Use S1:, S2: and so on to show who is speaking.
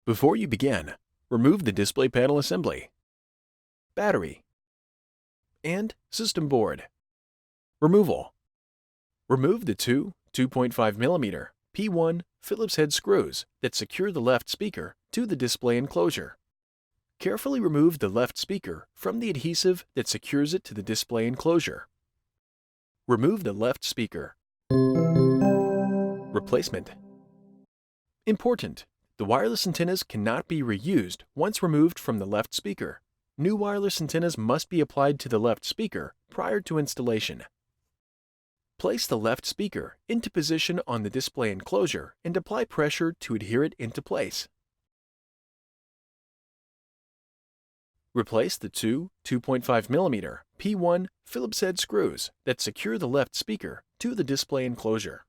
S1: Before you begin, remove the display panel assembly, battery, and system board. Removal. Remove the two 2.5mm P1 Phillips head screws that secure the left speaker to the display enclosure. Carefully remove the left speaker from the adhesive that secures it to the display enclosure. Remove the left speaker. Replacement. Important: the wireless antennas cannot be reused once removed from the left speaker. New wireless antennas must be applied to the left speaker prior to installation. Place the left speaker into position on the display enclosure and apply pressure to adhere it into place. Replace the two 2.5mm P1 Phillips head screws that secure the left speaker to the display enclosure.